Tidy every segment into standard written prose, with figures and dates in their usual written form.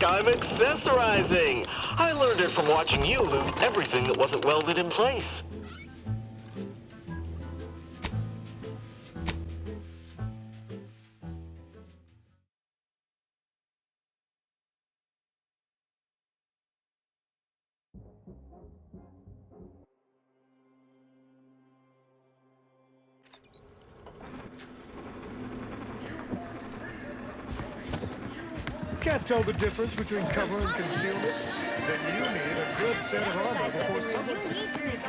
I'm accessorizing. I learned it from watching you loot everything that wasn't welded in place. Can't tell the difference between cover and concealment? Then you need a good set of armor before someone succeeds.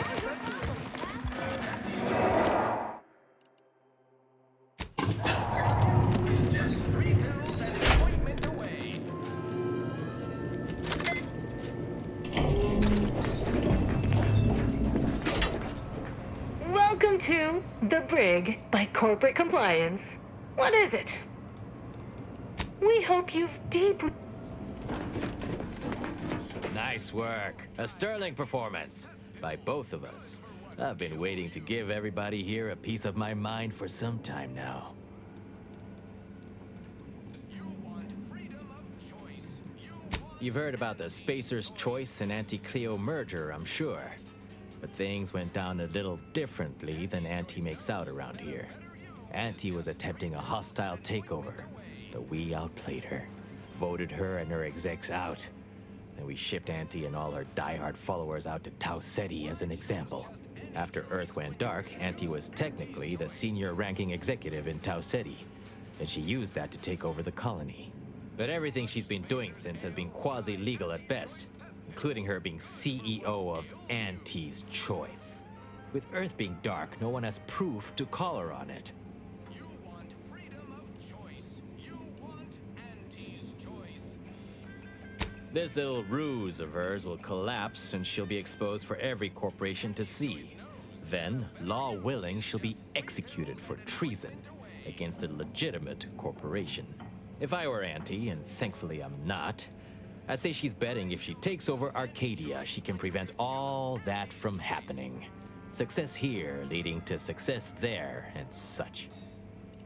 Just 3 pills and an appointment away. Welcome to The Brig by Corporate Compliance. What is it? We hope you've deeply... Nice work. A sterling performance by both of us. I've been waiting to give everybody here a piece of my mind for some time now. You've heard about the Spacer's Choice and Anti-Cleo merger, I'm sure. But things went down a little differently than Auntie makes out around here. Auntie was attempting a hostile takeover, but we outplayed her, voted her and her execs out. Then we shipped Auntie and all her diehard followers out to Tau Ceti as an example. After Earth went dark, Auntie was technically the senior ranking executive in Tau Ceti, and she used that to take over the colony. But everything she's been doing since has been quasi-legal at best, including her being CEO of Auntie's Choice. With Earth being dark, no one has proof to call her on it. You want freedom of choice. You want Auntie's choice. This little ruse of hers will collapse and she'll be exposed for every corporation to see. Then, law willing, she'll be executed for treason against a legitimate corporation. If I were Auntie, and thankfully I'm not, I'd say she's betting if she takes over Arcadia, she can prevent all that from happening. Success here leading to success there and such.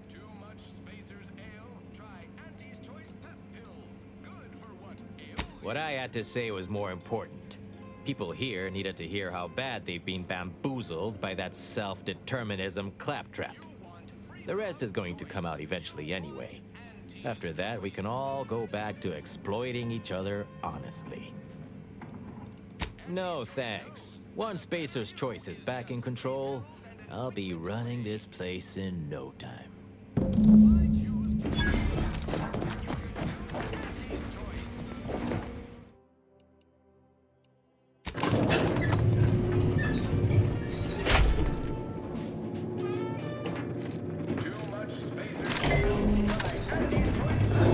Too much Spacer's ale? Try Auntie's Choice pep pills. Good for what ails you. What I had to say was more important. People here needed to hear how bad they've been bamboozled by that self-determinism claptrap. The rest is going to come out eventually anyway. After that, we can all go back to exploiting each other honestly. No thanks. Once Spacer's Choice is back in control, I'll be running this place in no time. Too much Spacer's ale? Try Auntie's Choice pep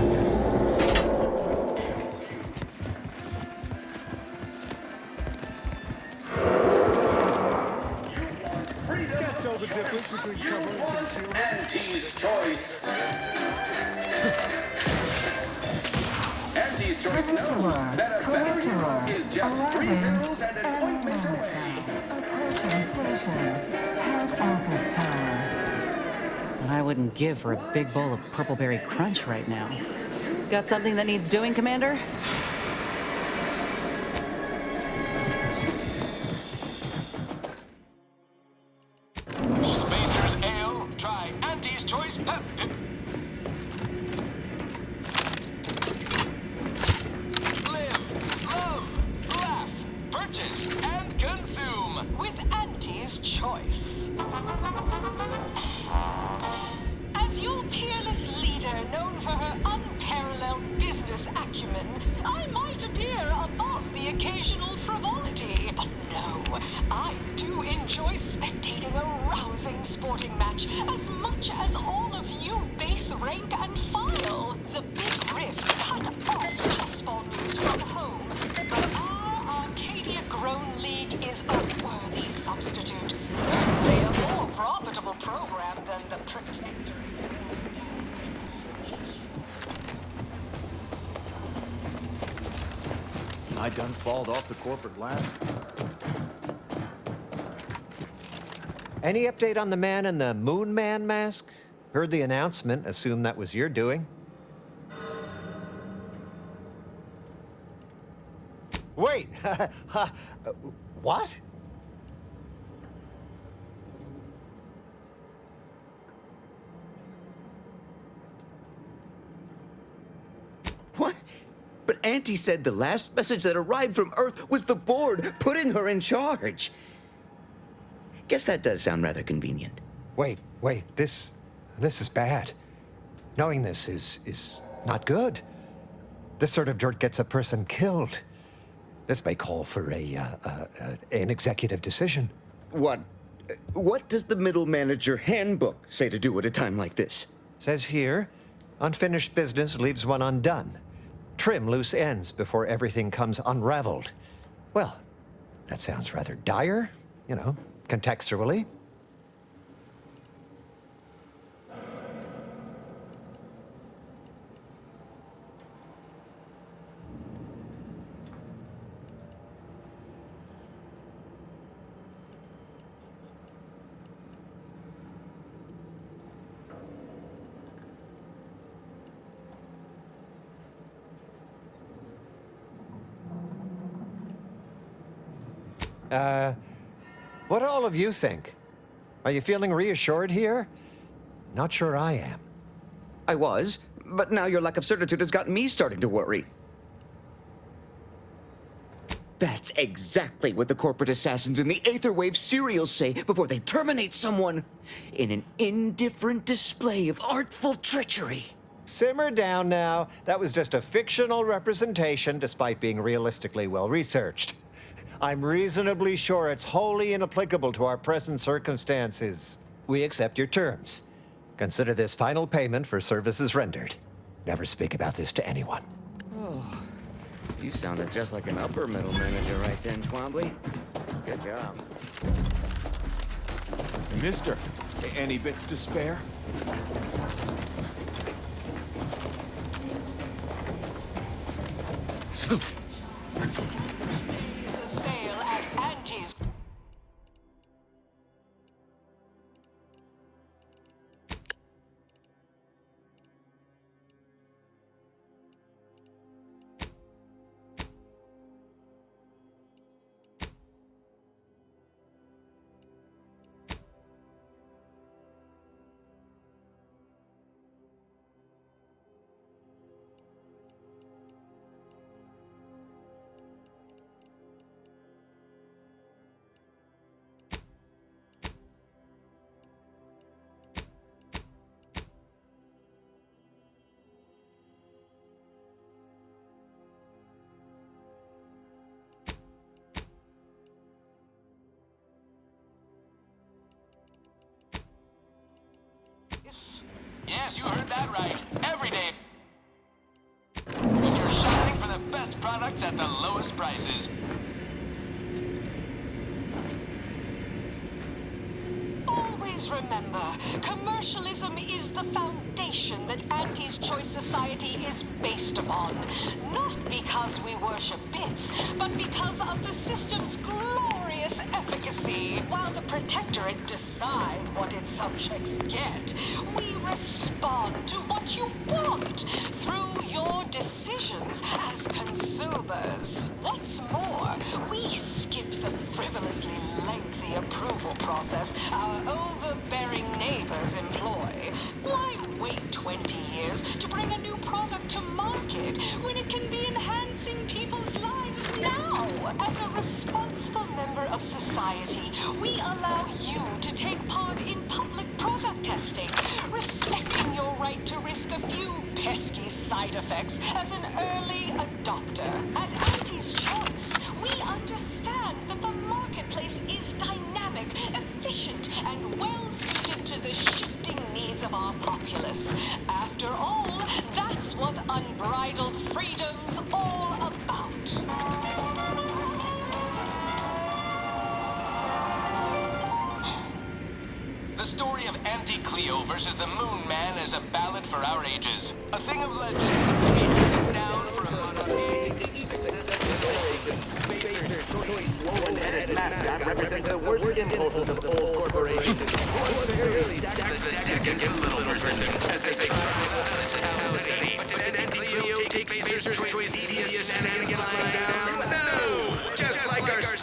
Can't tell the difference between cover and concealment? Auntie's Choice. Auntie's Choice knows that a better hero is just 3 pills and an appointment away. Approaching station. Head office tower. But I wouldn't give for a big bowl of Purpleberry Crunch right now. Got something that needs doing, Commander? Spacer's ale? Try Auntie's Choice pep pip. Live, love, laugh, purchase, and consume with Auntie's Choice. As your peerless leader, known for her unparalleled business acumen, I might appear above the occasional frivolity. But no, I do enjoy spectating a rousing sporting match as much as all of you base rank and file. The Big Rift cut off fastball news from home, but our Arcadia Grown League is a worthy substitute. Certainly a more profitable program than the Protectors. I done falled off the corporate ladder. Any update on the man in the Moon Man mask? Heard the announcement, assumed that was your doing. Wait! What? What? But Auntie said the last message that arrived from Earth was the board putting her in charge. Guess that does sound rather convenient. Wait. This is bad. Knowing this is not good. This sort of dirt gets a person killed. This may call for an executive decision. What does the middle manager handbook say to do at a time like this? Says here, unfinished business leaves one undone. Trim loose ends before everything comes unraveled. Well, that sounds rather dire, contextually. What do all of you think? Are you feeling reassured here? Not sure I am. I was, but now your lack of certitude has got me starting to worry. That's exactly what the corporate assassins in the Aetherwave serials say before they terminate someone. In an indifferent display of artful treachery. Simmer down now. That was just a fictional representation despite being realistically well-researched. I'm reasonably sure it's wholly inapplicable to our present circumstances. We accept your terms. Consider this final payment for services rendered. Never speak about this to anyone. Oh, you sounded just like an upper middle manager right then, Twombly. Good job. Mister, any bits to spare? It's a sale at Auntie's. Yes, you heard that right. Every day. When you're shopping for the best products at the lowest prices. Always remember, commercialism is the foundation that Auntie's Choice Society is based upon. Not because we worship bits, but because of the system's glorious efficacy. While the Protectorate decide what its subjects get, we respond to what you want through your decisions as consumers. What's more, we skip the frivolously lengthy approval process our overbearing neighbors employ. Why wait 20 years to bring a new product to market when it can be enhancing people's lives now? As a responsible member of society, we allow you to take part in public product testing, respecting your right to risk a few pesky side effects as an early adopter. At Auntie's Choice, we understand that the marketplace is dynamic, efficient, and well-suited to the shifting needs of our populace. After all, that's what unbridled freedom's all about. The story of Auntie Cleo versus the Moon Man is a ballad for our ages. A thing of legend to be handed down for a modern One-headed mascot represents the worst impulses of old corporations. The deck against the little person as they try to house city. But did Auntie Cleo take Spacer's Choice devious shenanigans lying down? No!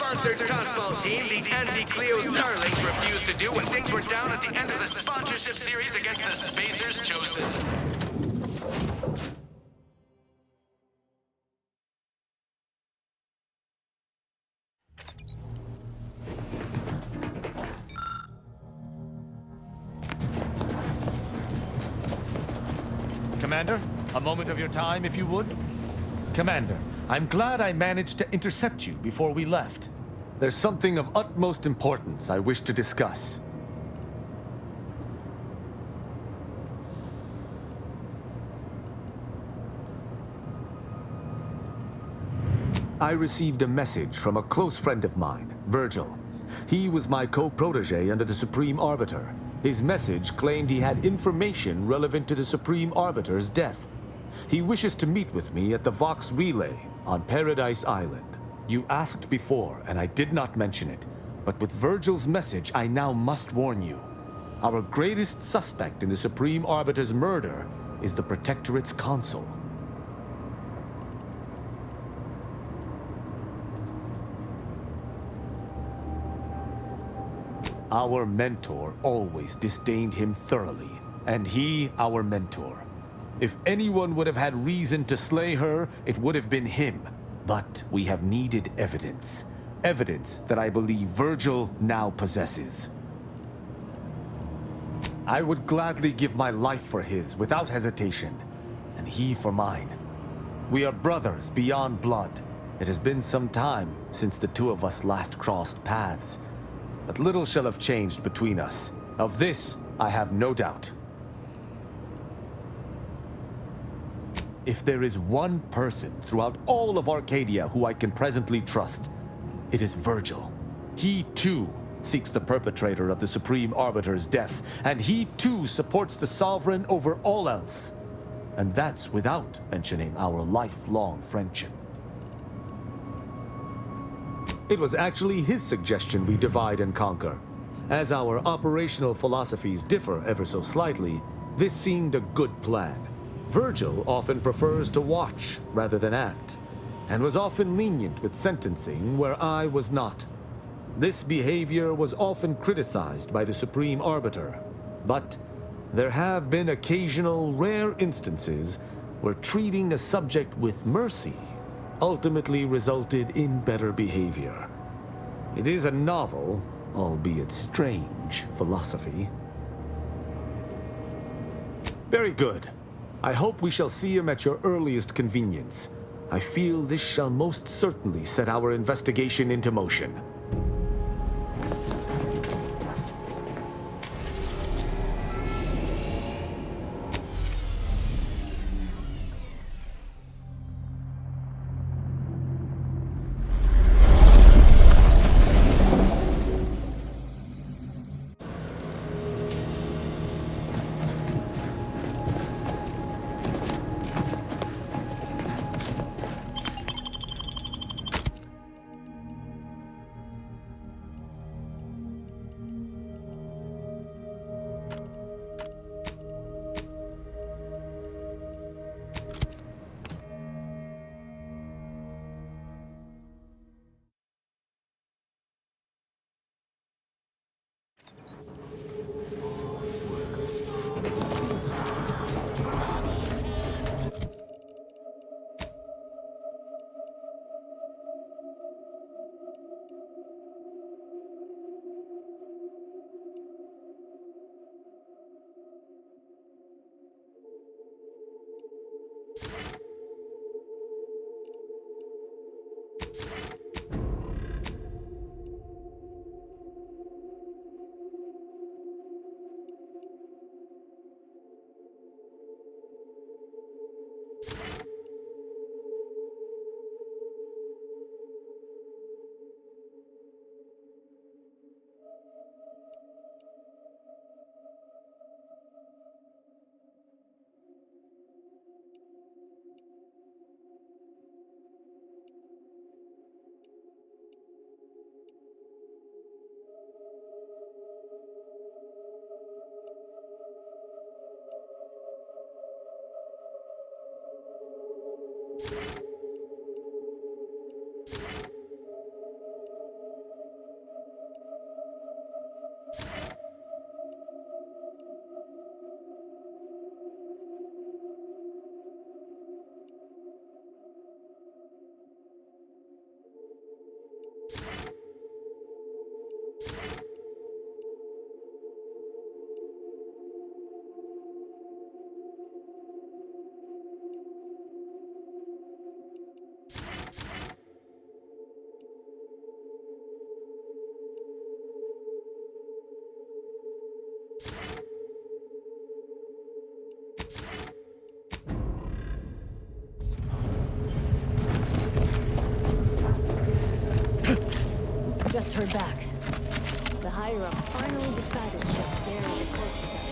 sponsored tossball team, the Anti-Cleo's Darlings, refused to do what things were down at the end of the sponsorship series against the Spacers Chosen. Commander, a moment of your time, if you would. Commander, I'm glad I managed to intercept you before we left. There's something of utmost importance I wish to discuss. I received a message from a close friend of mine, Virgil. He was my co-protege under the Supreme Arbiter. His message claimed he had information relevant to the Supreme Arbiter's death. He wishes to meet with me at the Vox Relay on Paradise Island. You asked before, and I did not mention it, but with Virgil's message, I now must warn you. Our greatest suspect in the Supreme Arbiter's murder is the Protectorate's consul. Our mentor always disdained him thoroughly, and he our mentor. If anyone would have had reason to slay her, it would have been him. But we have needed evidence. Evidence that I believe Virgil now possesses. I would gladly give my life for his without hesitation, and he for mine. We are brothers beyond blood. It has been some time since the two of us last crossed paths. But little shall have changed between us. Of this, I have no doubt. If there is one person throughout all of Arcadia who I can presently trust, it is Virgil. He too seeks the perpetrator of the Supreme Arbiter's death, and he too supports the Sovereign over all else. And that's without mentioning our lifelong friendship. It was actually his suggestion we divide and conquer. As our operational philosophies differ ever so slightly, this seemed a good plan. Virgil often prefers to watch rather than act, and was often lenient with sentencing where I was not. This behavior was often criticized by the Supreme Arbiter, but there have been occasional rare instances where treating a subject with mercy ultimately resulted in better behavior. It is a novel, albeit strange, philosophy. Very good. I hope we shall see him at your earliest convenience. I feel this shall most certainly set our investigation into motion. Just heard back. The higher-ups finally decided to just bury the corpse without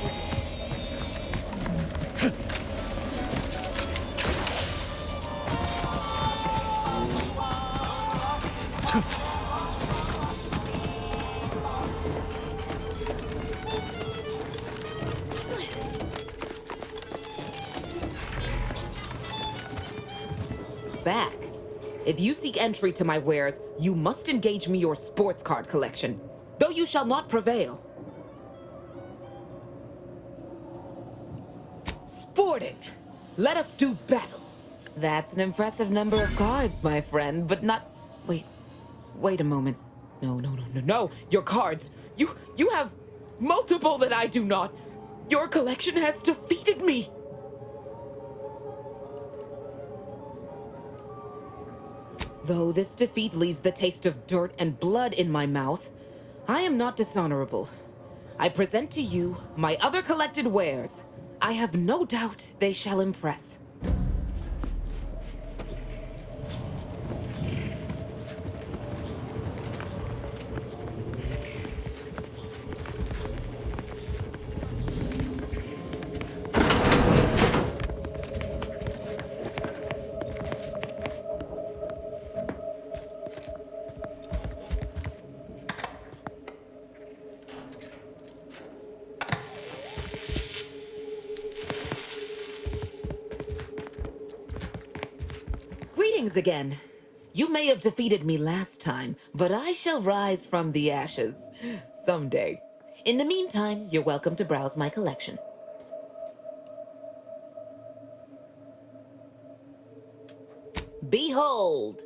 witness. Back. If you seek entry to my wares, you must engage me your sports card collection, though you shall not prevail. Sporting! Let us do battle! That's an impressive number of cards, my friend, but not... Wait a moment. No, your cards! You have multiple that I do not! Your collection has defeated me! Though this defeat leaves the taste of dirt and blood in my mouth, I am not dishonorable. I present to you my other collected wares. I have no doubt they shall impress. Greetings again. You may have defeated me last time, but I shall rise from the ashes someday. In the meantime, you're welcome to browse my collection. Behold!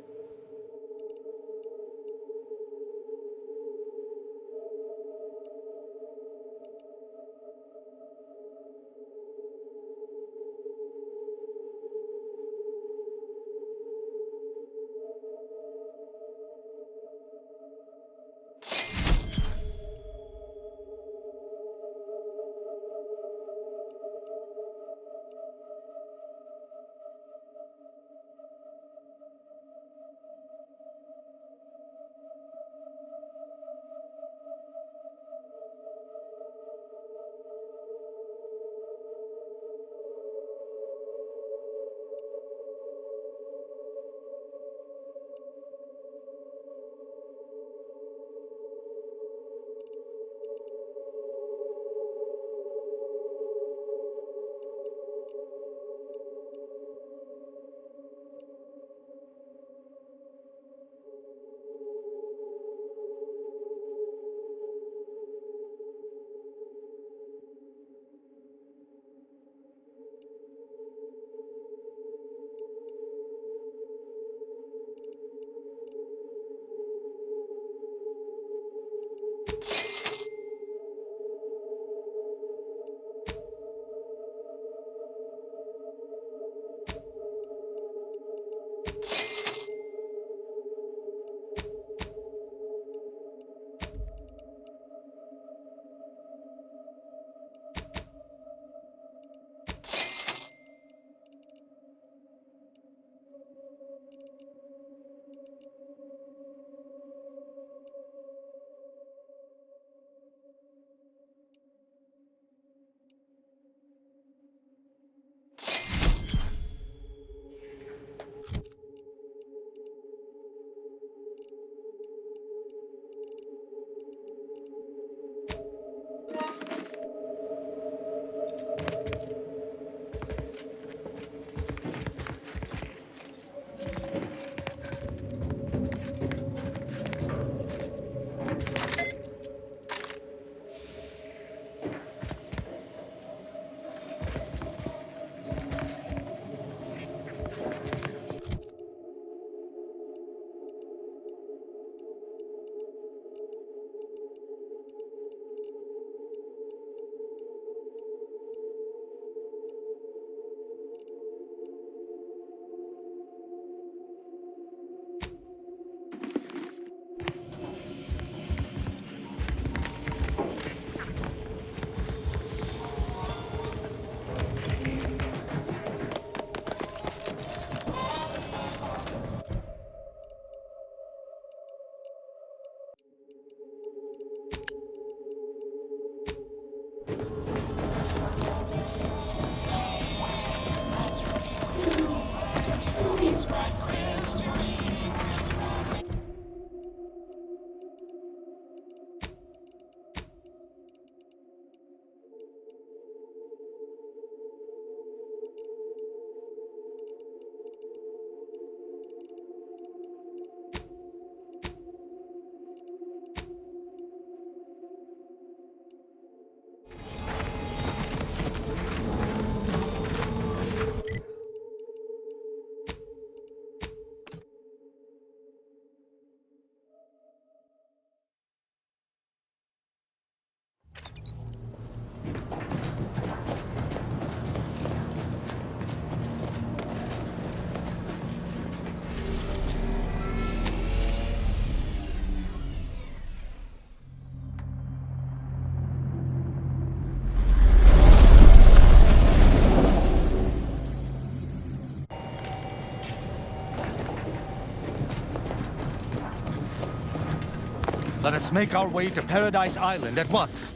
Let us make our way to Paradise Island at once.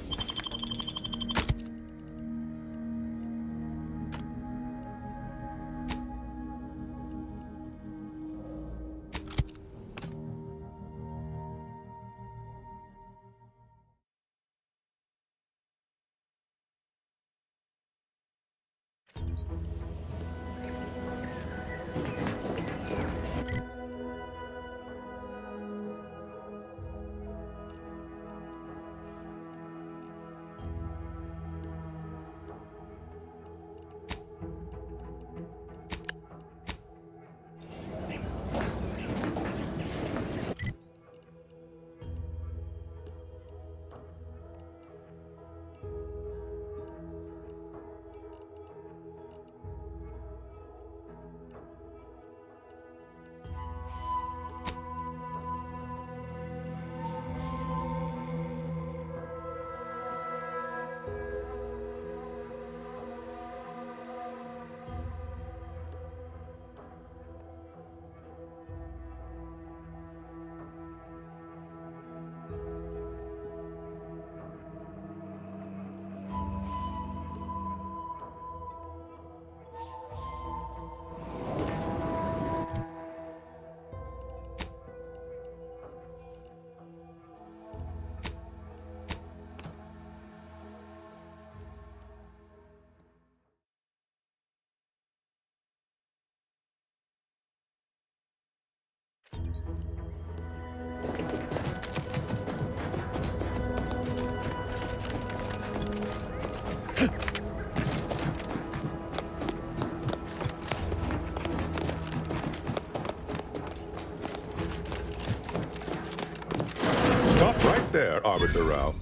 Stop right there, Arbiter Rao.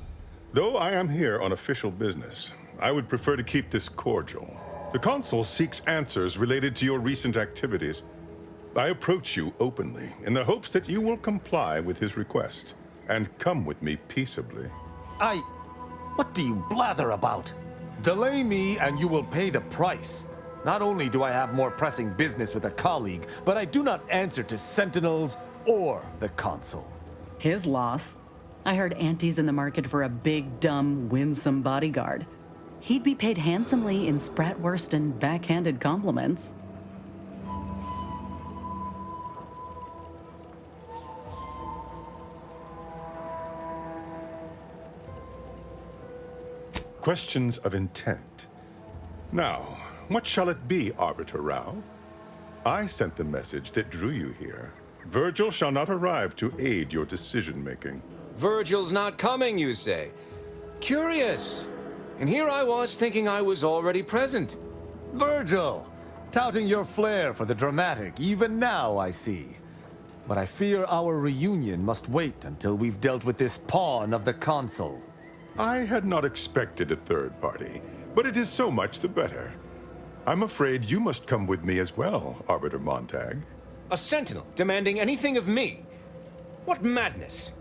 Though I am here on official business, I would prefer to keep this cordial. The Consul seeks answers related to your recent activities. I approach you openly in the hopes that you will comply with his request and come with me peaceably. What do you blather about? Delay me and you will pay the price. Not only do I have more pressing business with a colleague, but I do not answer to Sentinels or the Consul. His loss. I heard Auntie's in the market for a big, dumb, winsome bodyguard. He'd be paid handsomely in Spratwurst and backhanded compliments. Questions of intent. Now, what shall it be, Arbiter Rao? I sent the message that drew you here. Virgil shall not arrive to aid your decision-making. Virgil's not coming, you say? Curious. And here I was thinking I was already present. Virgil! Touting your flair for the dramatic, even now I see. But I fear our reunion must wait until we've dealt with this pawn of the Consul. I had not expected a third party, but it is so much the better. I'm afraid you must come with me as well, Arbiter Montag. A sentinel demanding anything of me? What madness!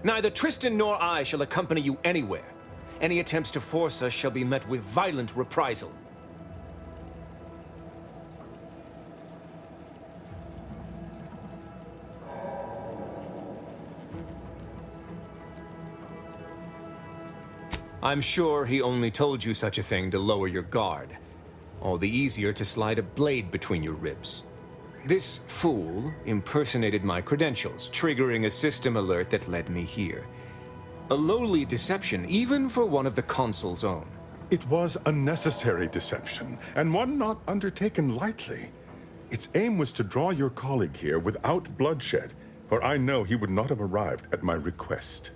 Neither Tristan nor I shall accompany you anywhere. Any attempts to force us shall be met with violent reprisal. I'm sure he only told you such a thing to lower your guard. All the easier to slide a blade between your ribs. This fool impersonated my credentials, triggering a system alert that led me here. A lowly deception, even for one of the Consul's own. It was a necessary deception, and one not undertaken lightly. Its aim was to draw your colleague here without bloodshed, for I know he would not have arrived at my request.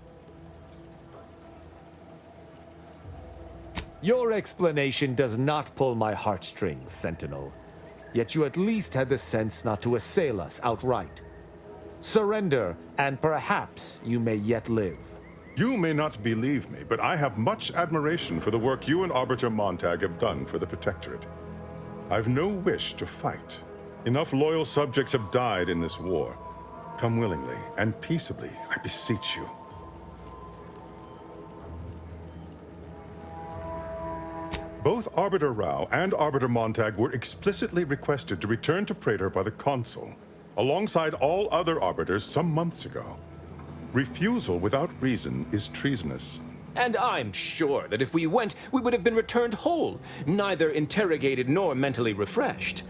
Your explanation does not pull my heartstrings, Sentinel. Yet you at least had the sense not to assail us outright. Surrender, and perhaps you may yet live. You may not believe me, but I have much admiration for the work you and Arbiter Montag have done for the Protectorate. I've no wish to fight. Enough loyal subjects have died in this war. Come willingly and peaceably, I beseech you. Both Arbiter Rao and Arbiter Montag were explicitly requested to return to Praetor by the Consul, alongside all other Arbiters some months ago. Refusal without reason is treasonous. And I'm sure that if we went, we would have been returned whole, neither interrogated nor mentally refreshed.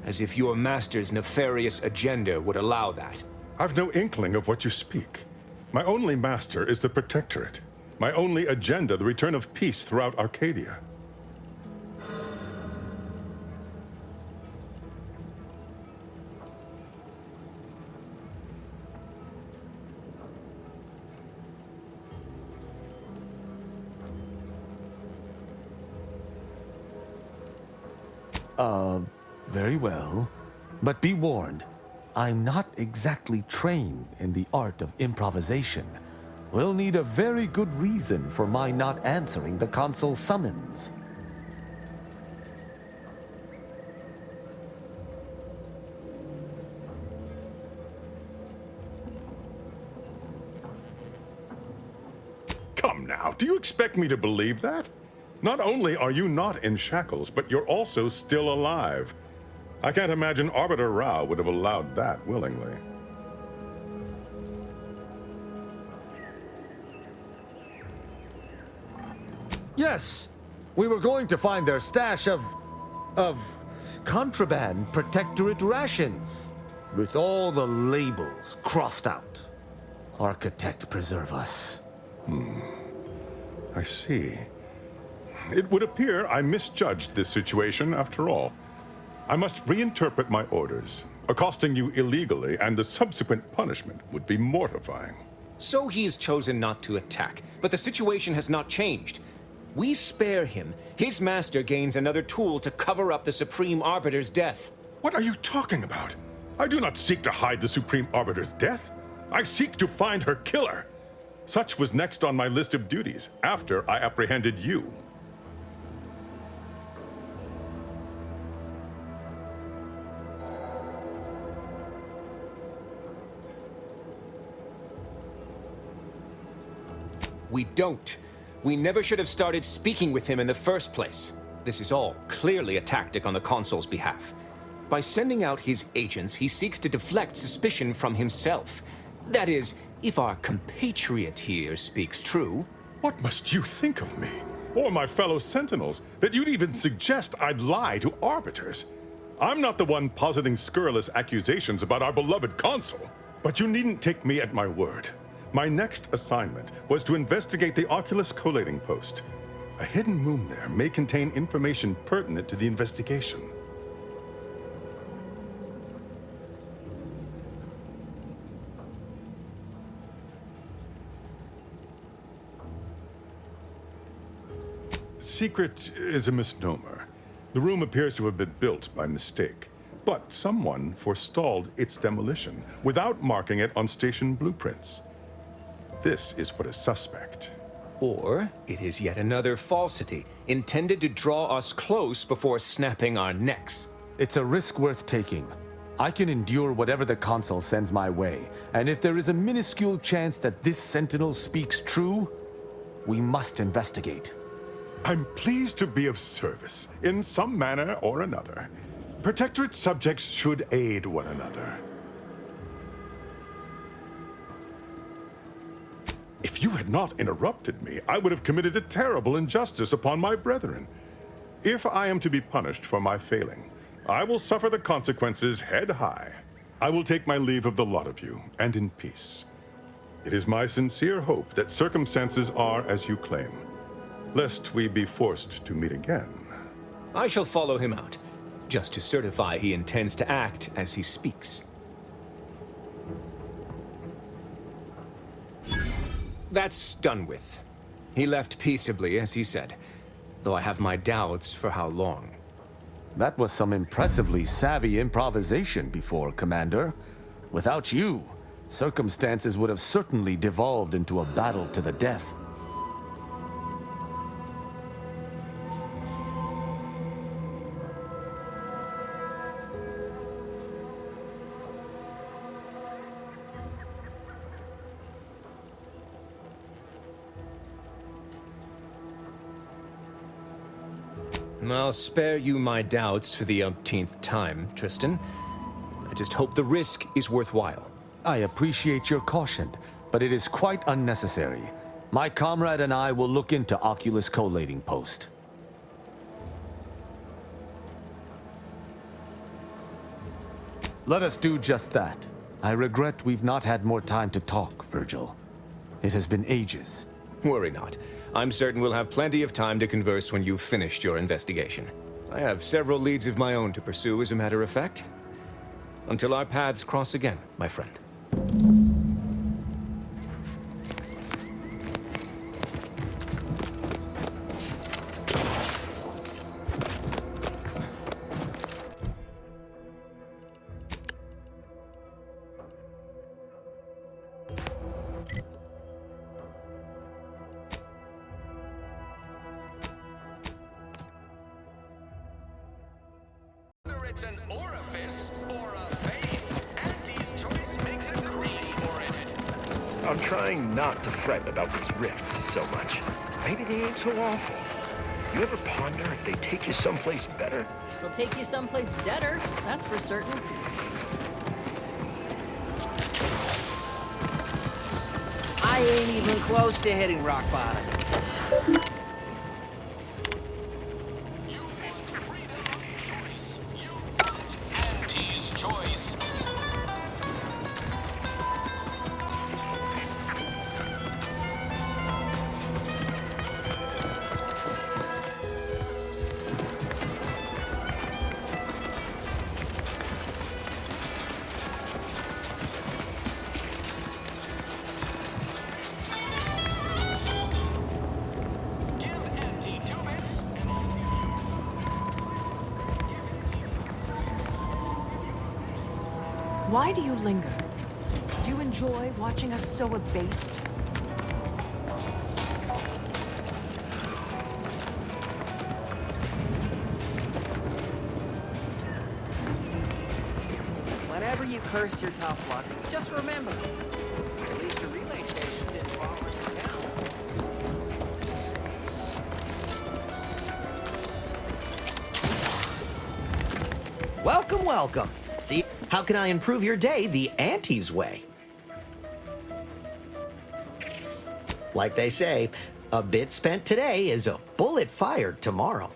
As if your master's nefarious agenda would allow that. I've no inkling of what you speak. My only master is the Protectorate. My only agenda, the return of peace throughout Arcadia. Very well. But be warned, I'm not exactly trained in the art of improvisation. We'll need a very good reason for my not answering the consul's summons. Come now, do you expect me to believe that? Not only are you not in shackles, but you're also still alive. I can't imagine Arbiter Rao would have allowed that willingly. Yes, we were going to find their stash of contraband Protectorate rations, with all the labels crossed out. Architect preserve us. I see. It would appear I misjudged this situation after all. I must reinterpret my orders. Accosting you illegally and the subsequent punishment would be mortifying. So he's chosen not to attack, but the situation has not changed. We spare him. His master gains another tool to cover up the Supreme Arbiter's death. What are you talking about? I do not seek to hide the Supreme Arbiter's death. I seek to find her killer. Such was next on my list of duties after I apprehended you. We don't. We never should have started speaking with him in the first place. This is all clearly a tactic on the consul's behalf. By sending out his agents, he seeks to deflect suspicion from himself. That is, if our compatriot here speaks true. What must you think of me, or my fellow sentinels, that you'd even suggest I'd lie to arbiters? I'm not the one positing scurrilous accusations about our beloved consul. But you needn't take me at my word. My next assignment was to investigate the Oculus collating post. A hidden moon there may contain information pertinent to the investigation. Secret is a misnomer. The room appears to have been built by mistake, but someone forestalled its demolition without marking it on station blueprints. This is what is suspect. Or it is yet another falsity, intended to draw us close before snapping our necks. It's a risk worth taking. I can endure whatever the consul sends my way, and if there is a minuscule chance that this sentinel speaks true, we must investigate. I'm pleased to be of service, in some manner or another. Protectorate subjects should aid one another. If you had not interrupted me, I would have committed a terrible injustice upon my brethren. If I am to be punished for my failing, I will suffer the consequences head high. I will take my leave of the lot of you, and in peace. It is my sincere hope that circumstances are as you claim, lest we be forced to meet again. I shall follow him out, just to certify he intends to act as he speaks. That's done with. He left peaceably, as he said, though I have my doubts for how long. That was some impressively savvy improvisation before, Commander. Without you, circumstances would have certainly devolved into a battle to the death. I'll spare you my doubts for the umpteenth time, Tristan. I just hope the risk is worthwhile. I appreciate your caution, but it is quite unnecessary. My comrade and I will look into Oculus collating post. Let us do just that. I regret we've not had more time to talk, Virgil. It has been ages. Worry not. I'm certain we'll have plenty of time to converse when you've finished your investigation. I have several leads of my own to pursue, as a matter of fact. Until our paths cross again, my friend. Whether it's an orifice or a face, Auntie's choice makes a cream for it. I'm trying not to fret about these rifts so much. Maybe they ain't so awful. You ever ponder if they take you someplace better? They'll take you someplace deader, that's for certain. I ain't even close to hitting rock bottom. Auntie's choice. Why do you linger? Do you enjoy watching us so abased? Whenever you curse your tough luck, just remember, at least the relay station didn't fall into town. Welcome, welcome. See, how can I improve your day the Auntie's way? Like they say, a bit spent today is a bullet fired tomorrow.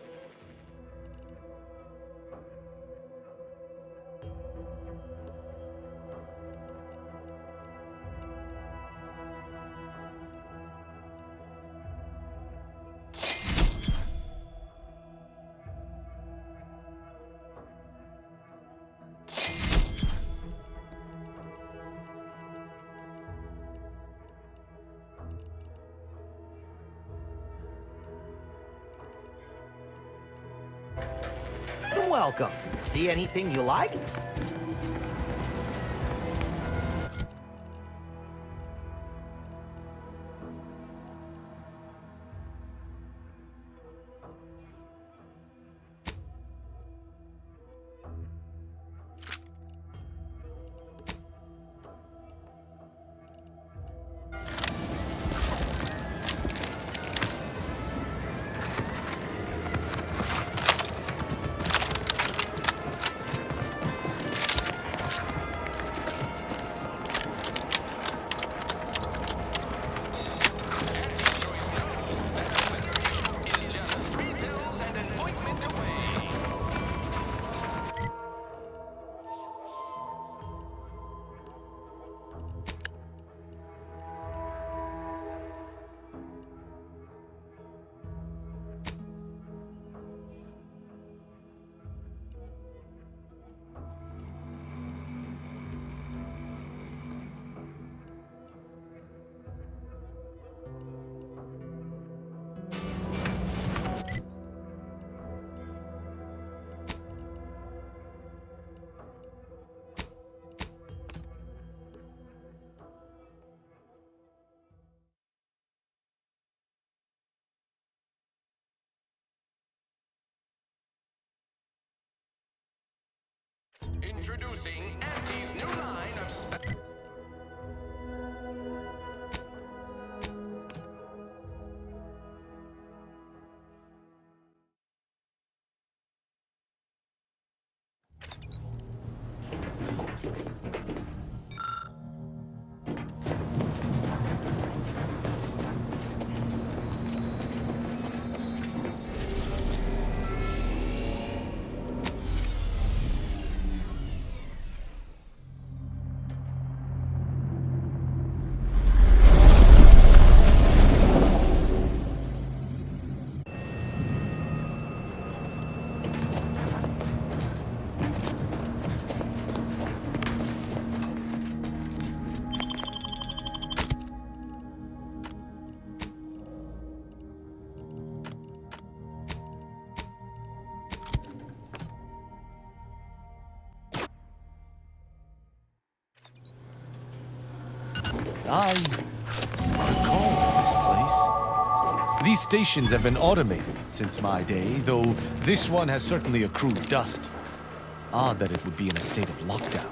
Welcome. See anything you like? Introducing Auntie's new line of I recall this place. These stations have been automated since my day, though this one has certainly accrued dust. Odd that it would be in a state of lockdown.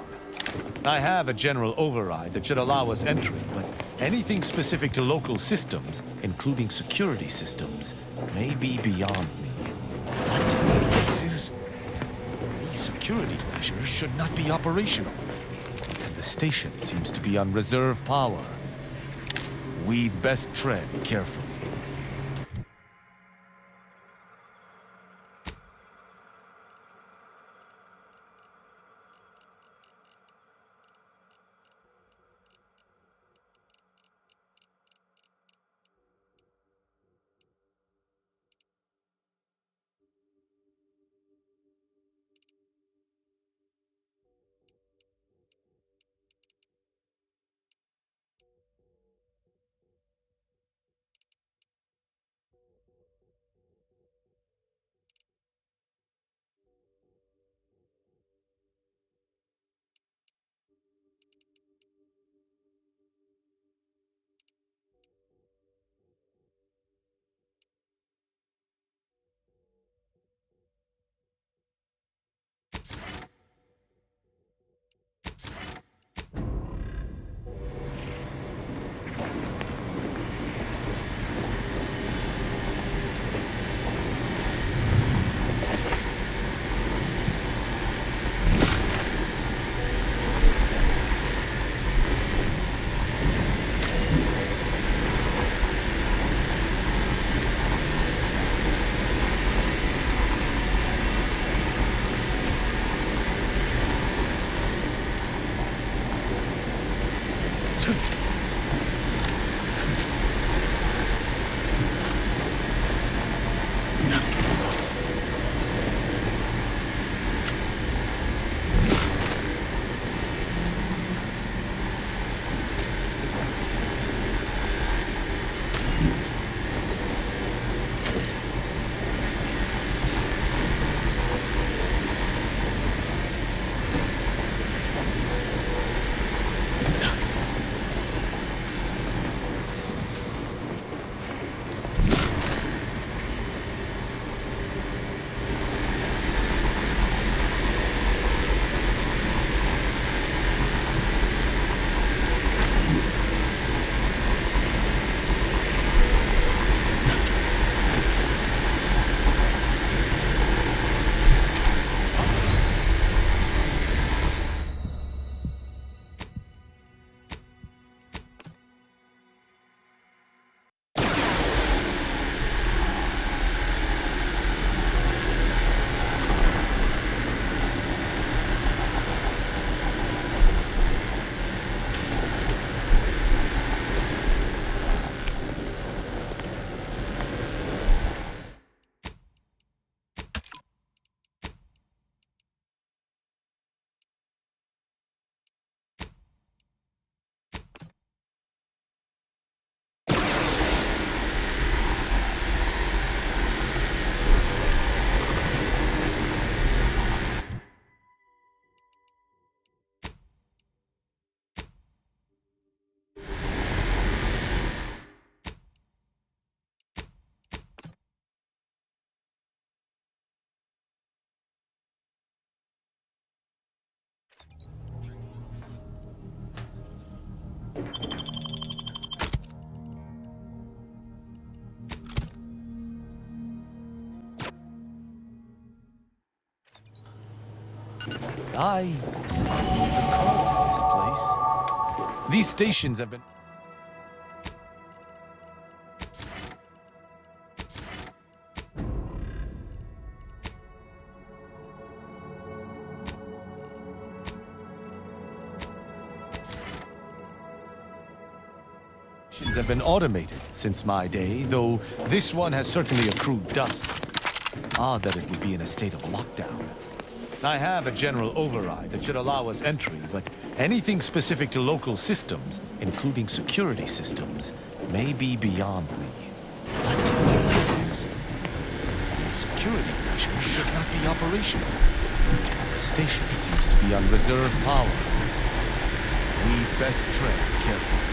I have a general override that should allow us entry, but anything specific to local systems, including security systems, may be beyond me. What? These security measures should not be operational. And the station seems to be on reserve power. We'd best tread carefully. I recall this place. These stations have been... have been automated since my day, though this one has certainly accrued dust. Odd that it would be in a state of lockdown. I have a general override that should allow us entry, but anything specific to local systems, including security systems, may be beyond me. But these security measures should not be operational. The station seems to be on reserve power. We best tread carefully.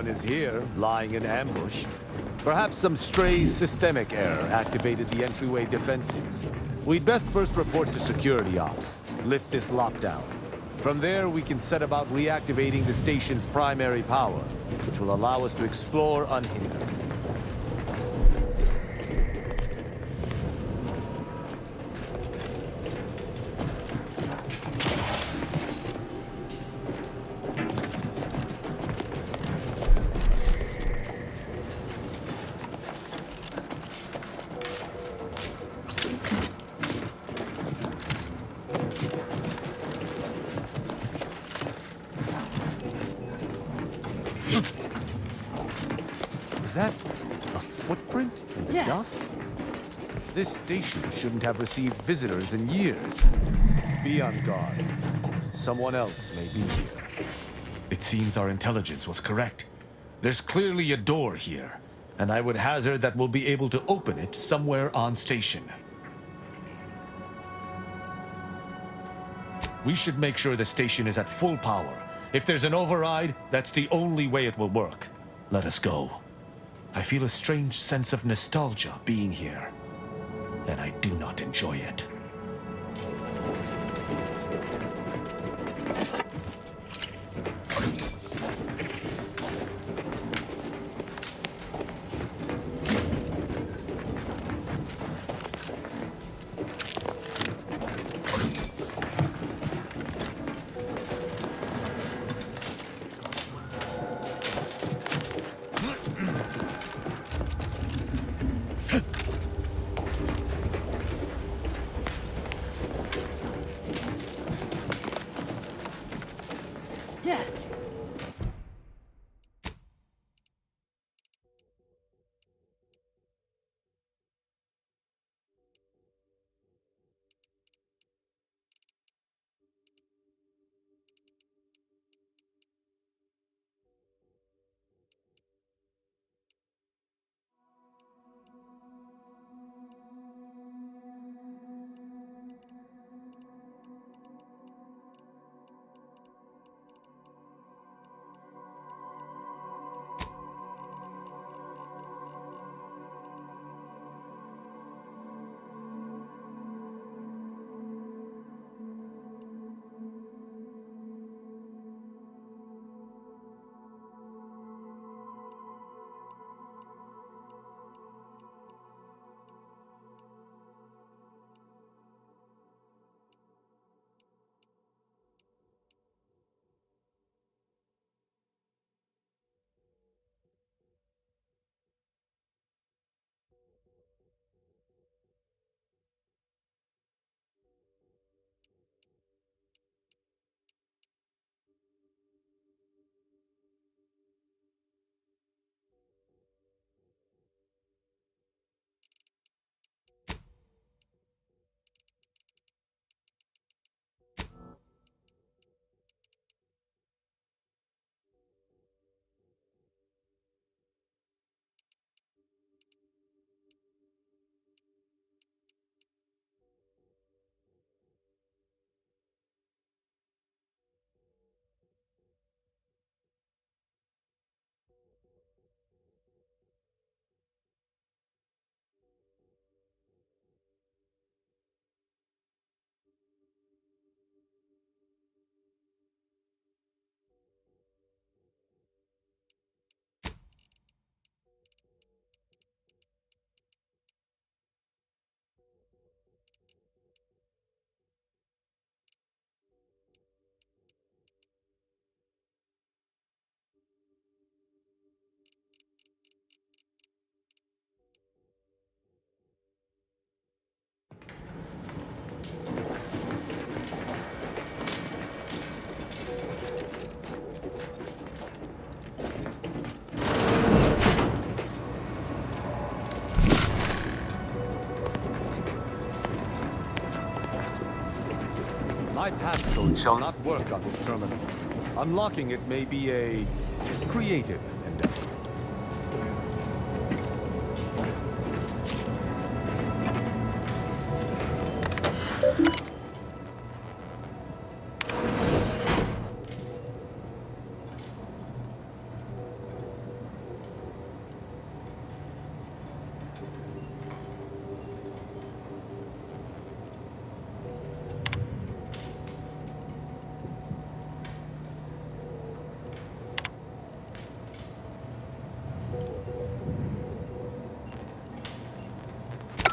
one is here, lying in ambush. Perhaps some stray systemic error activated the entryway defenses. We'd best first report to security ops, lift this lockdown. From there, we can set about reactivating the station's primary power, which will allow us to explore unhindered. Is that a footprint in the dust? This station shouldn't have received visitors in years. Be on guard. Someone else may be here. It seems our intelligence was correct. There's clearly a door here, and I would hazard that we'll be able to open it somewhere on station. We should make sure the station is at full power. If there's an override, that's the only way it will work. Let us go. I feel a strange sense of nostalgia being here, and I do not enjoy it. My passcode shall not work on this terminal. Unlocking it may be a creative endeavor.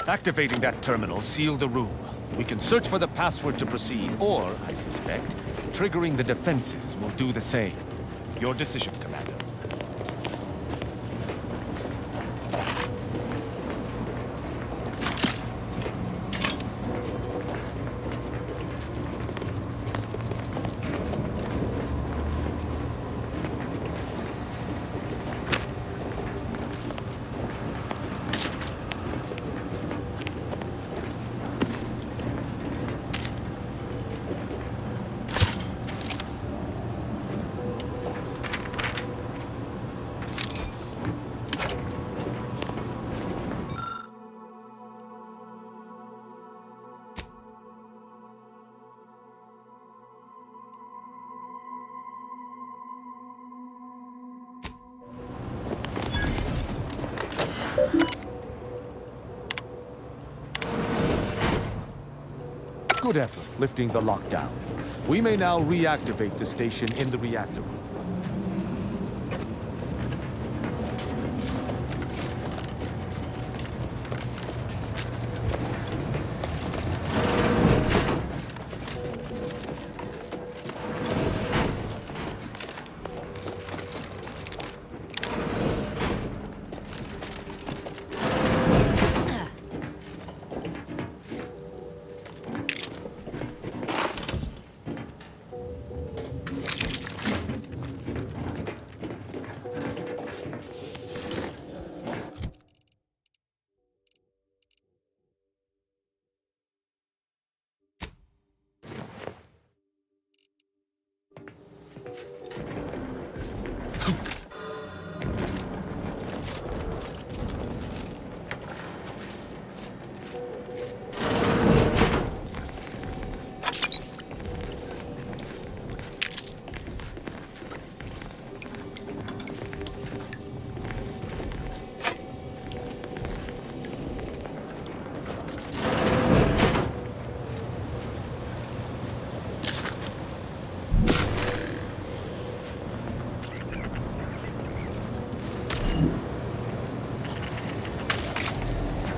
Activating that terminal sealed the room. We can search for the password to proceed, or, I suspect, triggering the defenses will do the same. Your decision, Commander. Good effort lifting the lockdown. We may now reactivate the station in the reactor room.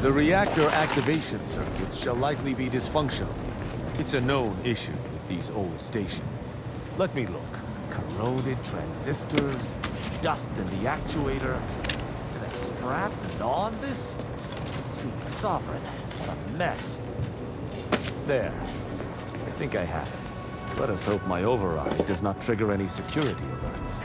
The reactor activation circuits shall likely be dysfunctional. It's a known issue with these old stations. Let me look. Corroded transistors, dust in the actuator. Did a sprat gnaw on this? Sweet sovereign, what a mess. There. I think I have it. Let us hope my override does not trigger any security alerts.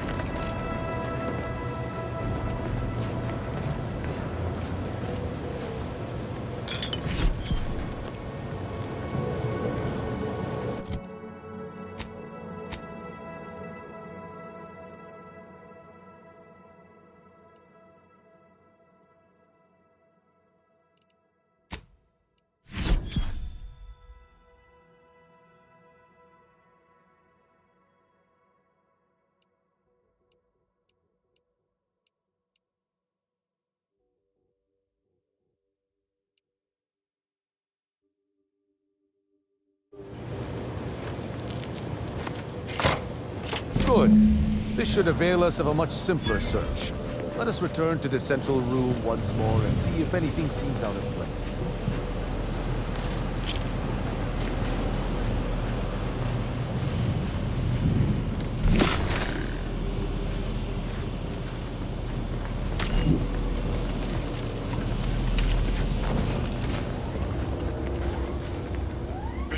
Good. This should avail us of a much simpler search. Let us return to the central room once more and see if anything seems out of place.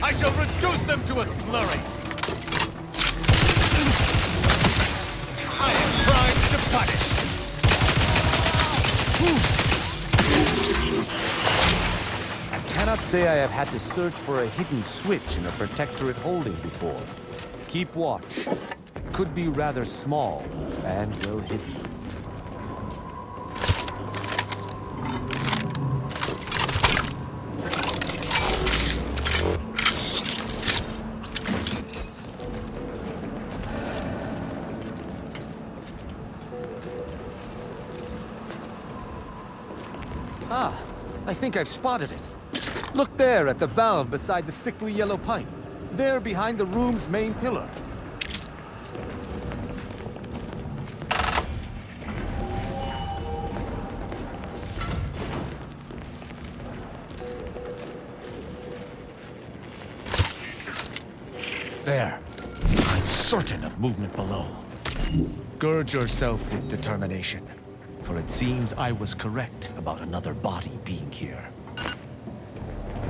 I shall reduce them to a slurry! I am primed to punish! I cannot say I have had to search for a hidden switch in a Protectorate holding before. Keep watch. It could be rather small and well hidden. Ah, I think I've spotted it. Look there at the valve beside the sickly yellow pipe. There behind the room's main pillar. There. I'm certain of movement below. Gird yourself with determination, for it seems I was correct about another body being here.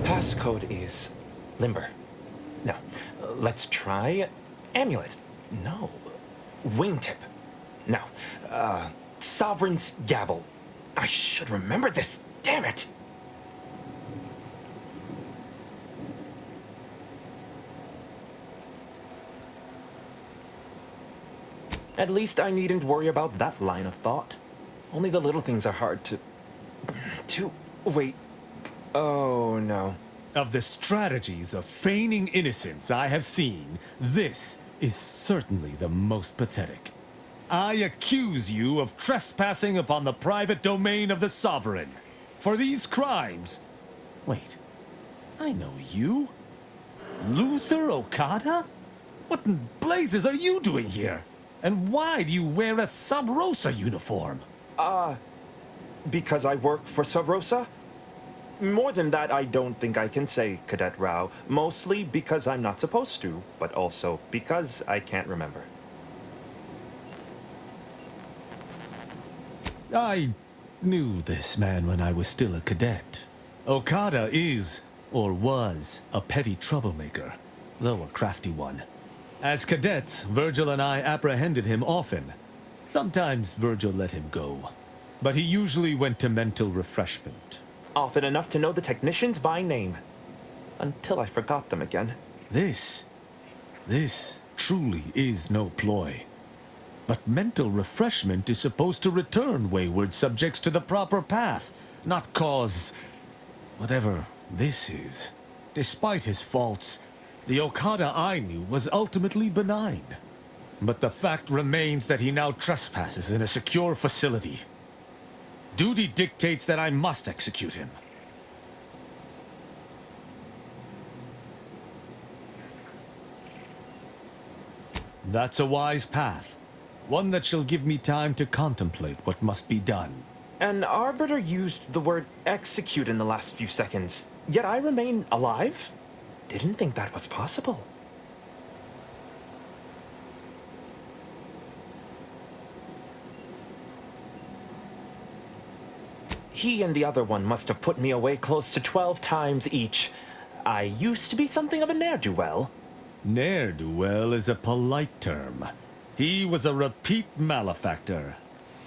Passcode is limber. No, let's try amulet. No, wingtip. No, sovereign's gavel. I should remember this. Damn it! At least I needn't worry about that line of thought. Only the little things are hard to... Wait. Oh, no. Of the strategies of feigning innocence I have seen, this is certainly the most pathetic. I accuse you of trespassing upon the private domain of the Sovereign. For these crimes... Wait. I know you. Luther Okada? What in blazes are you doing here? And why do you wear a Sub Rosa uniform? Because I work for Sub Rosa? More than that, I don't think I can say, Cadet Rao. Mostly because I'm not supposed to, but also because I can't remember. I knew this man when I was still a cadet. Okada is, or was, a petty troublemaker, though a crafty one. As cadets, Virgil and I apprehended him often. Sometimes Virgil let him go, but he usually went to mental refreshment. Often enough to know the technicians by name. Until I forgot them again. This truly is no ploy. But mental refreshment is supposed to return wayward subjects to the proper path, not cause whatever this is. Despite his faults, the Okada I knew was ultimately benign. But the fact remains that he now trespasses in a secure facility. Duty dictates that I must execute him. That's a wise path. One that shall give me time to contemplate what must be done. An arbiter used the word execute in the last few seconds, yet I remain alive? Didn't think that was possible. He and the other one must have put me away close to 12 times each. I used to be something of a ne'er-do-well. Ne'er-do-well is a polite term. He was a repeat malefactor.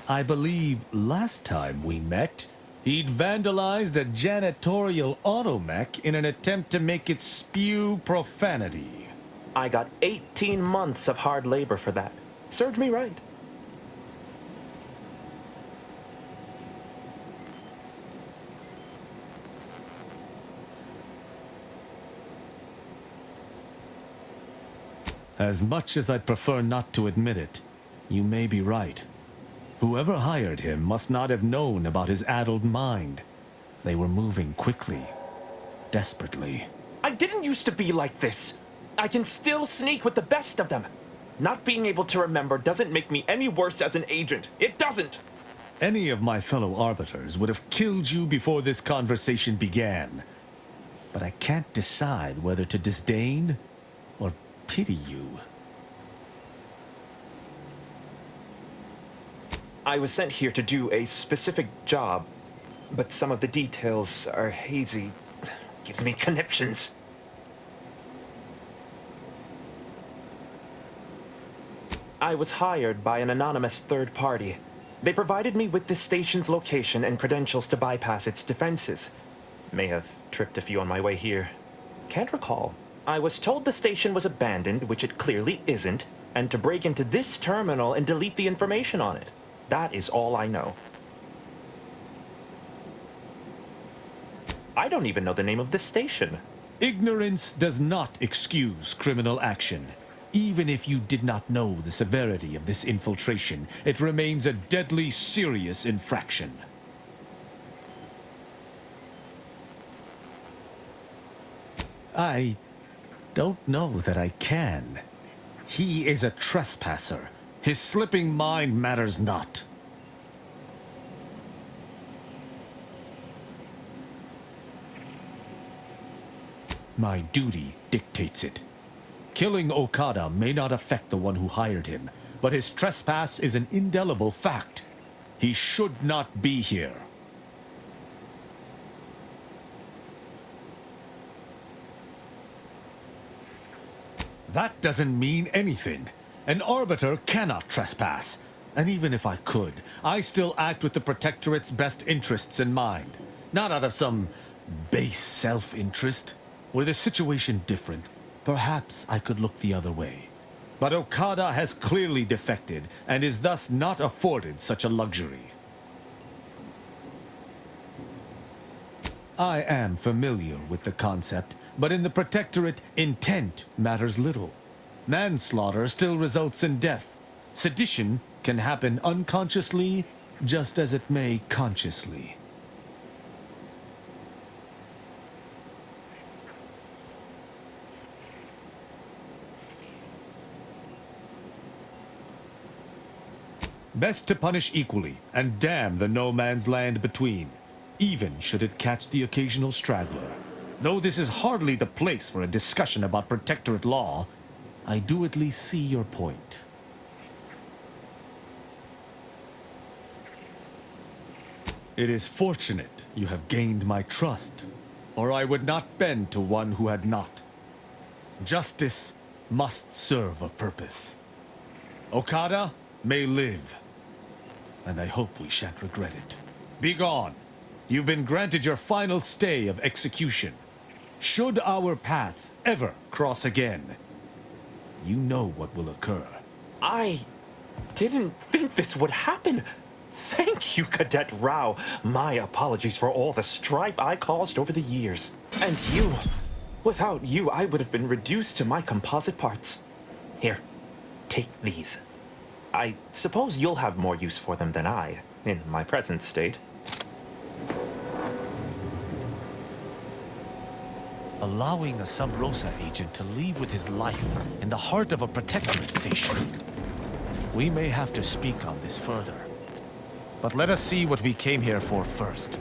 I believe last time we met, he'd vandalized a janitorial automech in an attempt to make it spew profanity. I got 18 months of hard labor for that. Served me right. As much as I'd prefer not to admit it, you may be right. Whoever hired him must not have known about his addled mind. They were moving quickly, desperately. I didn't used to be like this. I can still sneak with the best of them. Not being able to remember doesn't make me any worse as an agent. It doesn't! Any of my fellow arbiters would have killed you before this conversation began. But I can't decide whether to disdain or pity you. I was sent here to do a specific job, but some of the details are hazy. Gives me conniptions. I was hired by an anonymous third party. They provided me with the station's location and credentials to bypass its defenses. May have tripped a few on my way here. Can't recall. I was told the station was abandoned, which it clearly isn't, and to break into this terminal and delete the information on it. That is all I know. I don't even know the name of this station. Ignorance does not excuse criminal action. Even if you did not know the severity of this infiltration, it remains a deadly serious infraction. I don't know that I can. He is a trespasser. His slipping mind matters not. My duty dictates it. Killing Okada may not affect the one who hired him, but his trespass is an indelible fact. He should not be here. That doesn't mean anything. An Arbiter cannot trespass. And even if I could, I still act with the Protectorate's best interests in mind. Not out of some base self-interest. Were the situation different, perhaps I could look the other way. But Okada has clearly defected, and is thus not afforded such a luxury. I am familiar with the concept, but in the Protectorate, intent matters little. Manslaughter still results in death. Sedition can happen unconsciously, just as it may consciously. Best to punish equally, and damn the no man's land between, even should it catch the occasional straggler. Though this is hardly the place for a discussion about Protectorate law, I do at least see your point. It is fortunate you have gained my trust, or I would not bend to one who had not. Justice must serve a purpose. Okada may live, and I hope we shan't regret it. Be gone. You've been granted your final stay of execution. Should our paths ever cross again, you know what will occur. I didn't think this would happen. Thank you, Cadet Rao. My apologies for all the strife I caused over the years. And you. Without you, I would have been reduced to my composite parts. Here, take these. I suppose you'll have more use for them than I, in my present state. Allowing a Sub Rosa agent to leave with his life in the heart of a Protectorate station. We may have to speak on this further. But let us see what we came here for first.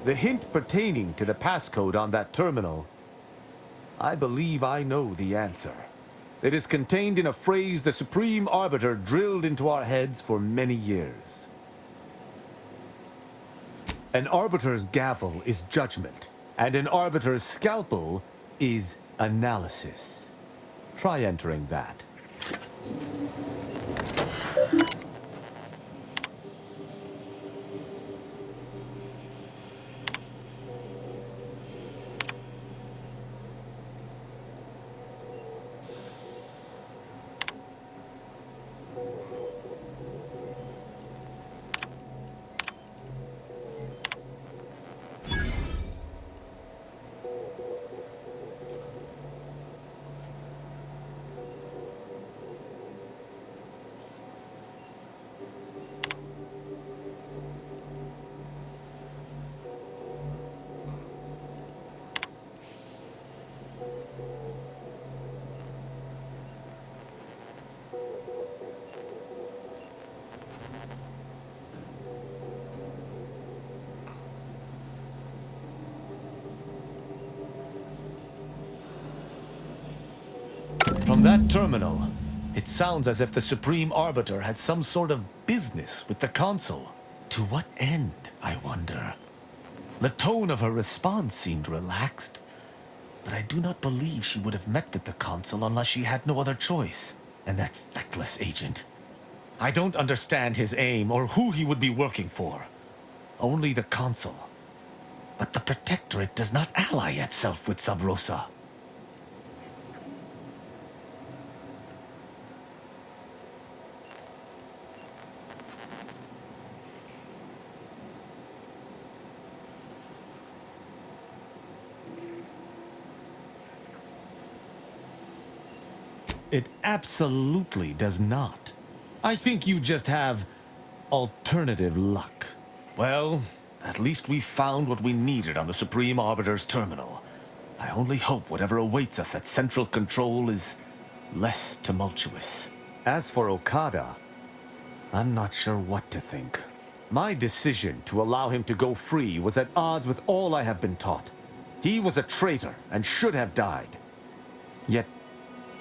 The hint pertaining to the passcode on that terminal, I believe I know the answer. It is contained in a phrase the Supreme Arbiter drilled into our heads for many years. An Arbiter's gavel is judgment, and an Arbiter's scalpel is analysis. Try entering that. From that terminal, it sounds as if the Supreme Arbiter had some sort of business with the Consul. To what end, I wonder? The tone of her response seemed relaxed, but I do not believe she would have met with the Consul unless she had no other choice. And that feckless agent. I don't understand his aim or who he would be working for. Only the Consul. But the Protectorate does not ally itself with Sub Rosa. It absolutely does not. I think you just have alternative luck. Well, at least we found what we needed on the Supreme Arbiter's terminal. I only hope whatever awaits us at Central Control is less tumultuous. As for Okada, I'm not sure what to think. My decision to allow him to go free was at odds with all I have been taught. He was a traitor and should have died. Yet,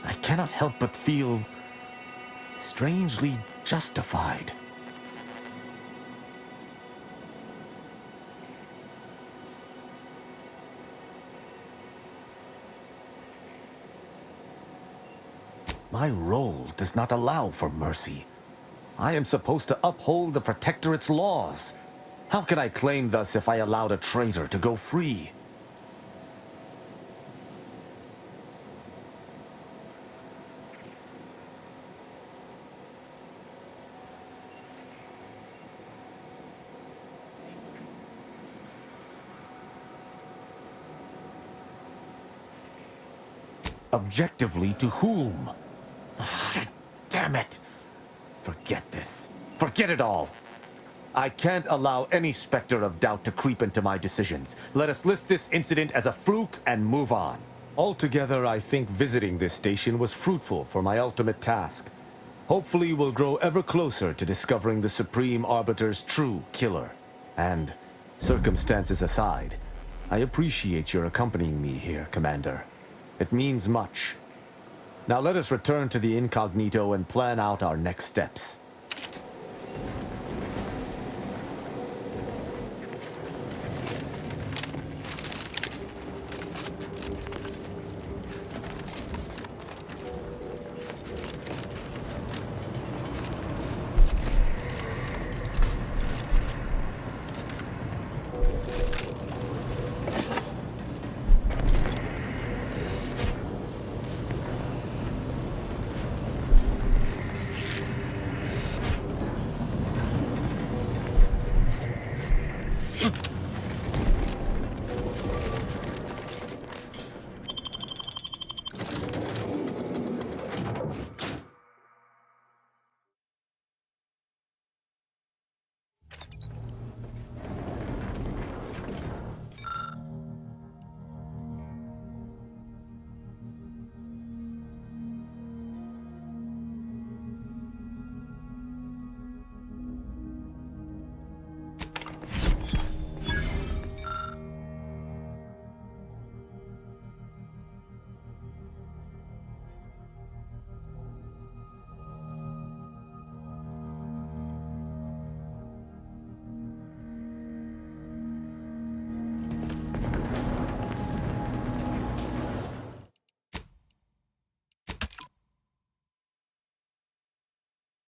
I cannot help but feel strangely justified. My role does not allow for mercy. I am supposed to uphold the Protectorate's laws. How can I claim thus if I allowed a traitor to go free? Objectively to whom? Damn it! Forget this. Forget it all. I can't allow any specter of doubt to creep into my decisions. Let us list this incident as a fluke and move on. Altogether, I think visiting this station was fruitful for my ultimate task. Hopefully, we'll grow ever closer to discovering the Supreme Arbiter's true killer. And, circumstances aside, I appreciate your accompanying me here, Commander. It means much. Now let us return to the Incognito and plan out our next steps.